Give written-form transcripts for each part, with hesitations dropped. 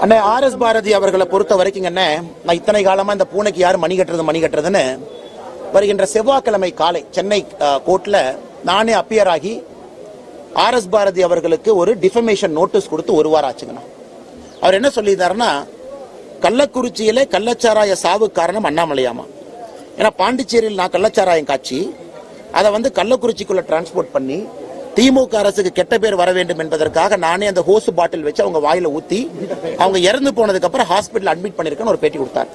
அண்ணே ஆர்.எஸ். பாரதி அவர்களை பொறுத்த வரைக்கும் என்ன, நான் இத்தனை காலமா இந்த பூனைக்கு யார் மணி கட்டுறதுன்னு வருகின்ற செவ்வாய்க்கிழமை காலை சென்னை கோர்ட்ல நானே அப்பியர் ஆகி ஆர்.எஸ். பாரதி அவர்களுக்கு ஒரு டிஃபமேஷன் நோட்டீஸ் கொடுத்து ஒரு வாரம் ஆச்சுங்கண்ணா. அவர் என்ன சொல்லியிருந்தாருன்னா, கள்ளக்குறிச்சியிலே கள்ளச்சாராய சாவு காரணம் அண்ணாமலையாமா. ஏன்னா பாண்டிச்சேரியில் நான் கள்ளச்சாராயம் காட்சி அதை கள்ளக்குறிச்சிக்குள்ள டிரான்ஸ்போர்ட் பண்ணி திமுக அரசுக்கு கெட்ட பேர் வர வேண்டும் என்பதற்காக நானே அந்த ஹோஸ் பாட்டில் வச்சு அவங்க வாயில ஊத்தி அவங்க இறந்து போனதுக்கு அப்புறம் ஹாஸ்பிட்டல் அட்மிட் பண்ணிருக்கேன்னு ஒரு பேட்டி கொடுத்தார்.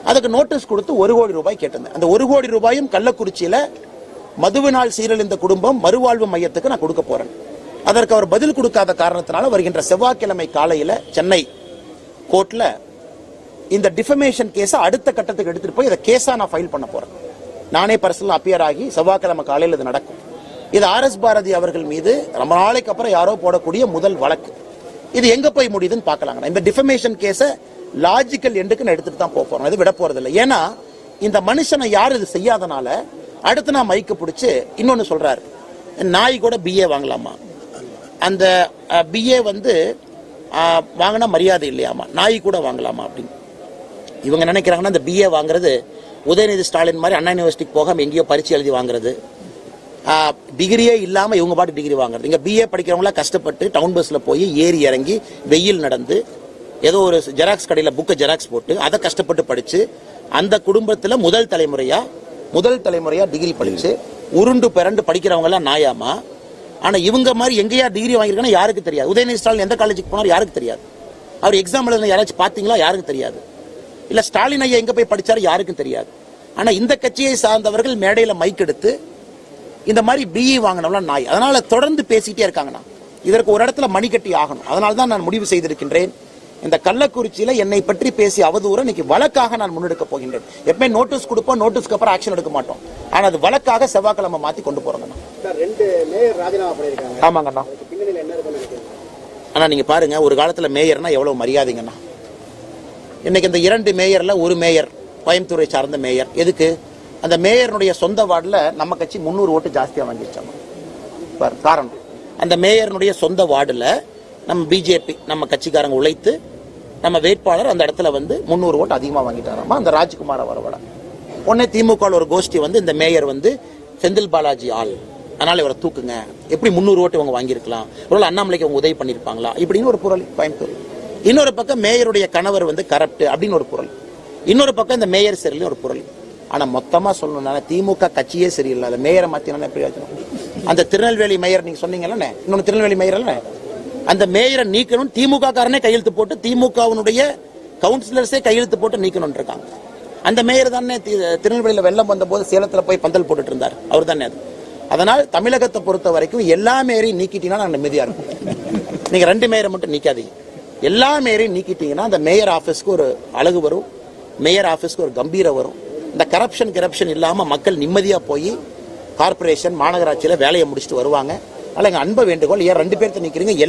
அதுக்கு நோட்டீஸ் கொடுத்து 1 கோடி ரூபாய் கேட்டிருந்தேன். அந்த 1 கோடி ரூபாயும் கள்ளக்குறிச்சியில மதுவினால் சீரழிந்த குடும்பம் மறுவாழ்வு மையத்துக்கு நான் கொடுக்க போறேன். அதற்கு அவர் பதில் கொடுக்காத காரணத்தினால வருகின்ற செவ்வாய்க்கிழமை காலையில சென்னை கோர்ட்ல இந்த டிஃபமேஷன் கேஸை அடுத்த கட்டத்துக்கு எடுத்துட்டு போய் இதை கேஸா நான் ஃபைல் பண்ண போறேன். நானே பர்சனல் அப்பியர் ஆகி செவ்வாய்க்கிழமை காலையில் இது நடக்கும். இது ஆர்.எஸ். பாரதி அவர்கள் மீது ரொம்ப நாளைக்கு அப்புறம் யாரோ போடக்கூடிய முதல் வழக்கு. இது எங்க போய் முடியுதுன்னு பாக்கலாங்க. இந்த டிஃபமேஷன் கேஸை லாஜிக்கல் எண்டுக்கு நான் எடுத்துட்டு தான் போறேன். இது விட போறது இல்லை. ஏன்னா இந்த மனுஷனை யாரும் இது செய்யாதனால அடுத்து நான் மைக்கு பிடிச்சு இன்னொன்னு சொல்றாரு, நாய் கூட பிஏ வாங்கலாமா, அந்த பிஏ வாங்கினா மரியாதை இல்லையாமா, நாய் கூட வாங்கலாமா அப்படின்னு இவங்க நினைக்கிறாங்கன்னா இந்த பிஏ வாங்குறது உதயநிதி ஸ்டாலின் மாதிரி அண்ணா யூனிவர்சிட்டிக்கு போகாம எங்கேயோ பரீட்சை எழுதி வாங்குறது, டிகிரியே இல்லாம இவங்க பாட்டு டிகிரி வாங்குறது. இங்க பிஏ படிக்கிறவங்களா கஷ்டப்பட்டு டவுன் பஸ்ல போய் ஏறி இறங்கி வெயில் நடந்து ஏதோ ஒரு ஜெராக்ஸ் கடையில புக்கை ஜெராக்ஸ் போட்டு அதை கஷ்டப்பட்டு படிச்சு அந்த குடும்பத்துல முதல் தலைமுறையா டிகிரி படிச்சு உருண்டு பிறண்டு படிக்கிறவங்க எல்லாம் நாயாமா. ஆனா இவங்க மாதிரி எங்கேயா டிகிரி வாங்கிருக்காங்க யாருக்கு தெரியாது. உதயநிதி ஸ்டாலின் எந்த காலேஜுக்கு போனார் யாருக்கு தெரியாது. அவர் எக்ஸாம் எழுதின யாராச்சும் பாத்தீங்களா யாருக்கு தெரியாது. இல்ல ஸ்டாலின் ஐயா எங்க போய் படிச்சாரு யாருக்கும் தெரியாது. ஆனா இந்த கட்சியை சார்ந்தவர்கள் மேடையில மைக் எடுத்து இந்த மாதிரி பிஇ வாங்கினவங்க நாய். அதனால தொடர்ந்து பேசிட்டே இருக்காங்கண்ணா. இதற்கு ஒரு இடத்துல மணிக்கட்டி ஆகணும். அதனால தான் நான் முடிவு செய்திருக்கின்றேன், இந்த கள்ளக்குறிச்சியில என்னை பற்றி பேசி அவதூறு இன்னைக்கு வழக்காக நான் முன்னெடுக்க போகின்றேன். எப்பவுமே நோட்டீஸ் கொடுப்போம், நோட்டீஸ்க்கு அப்புறம் ஆக்ஷன் எடுக்க மாட்டோம். ஆனா அது வழக்காக செவ்வாய்க்கிழமை மாத்தி கொண்டு போறோங்கண்ணா. ஆமாங்கண்ணா. ஆனா நீங்க பாருங்க, ஒரு காலத்துல மேயர்னா எவ்வளவு மரியாதைங்கண்ணா. இன்னைக்கு இந்த 2 மேயர்ல ஒரு மேயர் கோயம்புத்தூரை சார்ந்த மேயர். எதுக்கு? அந்த மேயருடைய சொந்த வார்டுல நம்ம கட்சி 300 ஓட்டு ஜாஸ்தியா வாங்கிடுச்சாமா. காரணம், அந்த மேயருடைய சொந்த வார்டுல நம்ம பிஜேபி நம்ம கட்சிக்காரங்க உழைத்து நம்ம வேட்பாளர் அந்த இடத்துல 300 ஓட்டு அதிகமா வாங்கிட்டாராமா. அந்த ராஜ்குமார வரவட உடனே திமுக ஒரு கோஷ்டி இந்த மேயர் செந்தில் பாலாஜி ஆள், அதனால இவரை தூக்குங்க. எப்படி 300 ஓட்டு இவங்க வாங்கியிருக்கலாம், ஒரு அண்ணாமலைக்கு அவங்க உதவி பண்ணிருப்பாங்களா இப்படின்னு ஒரு புரளி கோயம்புத்தூர். இன்னொரு பக்கம் மேயருடைய கணவர் கரப்ட் அப்படின்னு ஒரு புரளி. இன்னொரு பக்கம் இந்த மேயர் சரியில்லை ஒரு புரளி. ஆனா மொத்தமா சொல்லணும்னா திமுக கட்சியே சரியில்லை. மேயரை மாத்தினா எப்படி ஆச்சு? அந்த திருநெல்வேலி மேயர் நீங்க சொன்னீங்கல்ல, இன்னொன்னு திருநெல்வேலி மேயர் அல்ல, அந்த மேயரை நீக்கணும் திமுக காரனே கையெழுத்து போட்டு திமுகவுடைய கவுன்சிலர்ஸே கையெழுத்து போட்டு நீக்கணும் இருக்காங்க. அந்த மேயர் தானே திருநெல்வேலியில வெள்ளம் வந்த போது சேலத்துல போய் பந்தல் போட்டுட்டு இருந்தார், அவர் தானே அது. அதனால் தமிழகத்தை பொறுத்த வரைக்கும் எல்லா மேயரையும் நீக்கிட்டீங்கன்னா நான் நிம்மதியா இருக்கும். நீங்க 2 மேயரை மட்டும் நீக்காதீங்க, எல்லா மேயரையும் நீக்கிட்டீங்கன்னா அந்த மேயர் ஆபீஸ்க்கு ஒரு அழகு வரும், மேயர் ஆபீஸ்க்கு ஒரு கம்பீரம் வரும். இந்த கரப்ஷன் இல்லாம மக்கள் நிம்மதியா போய் கார்பரேஷன் மாநகராட்சியில வேலையை முடிச்சுட்டு வருவாங்க. அதனால எங்க அன்பை வேண்டுகோள், ஏன் 2 பேர்த்த நிக்கிறீங்க?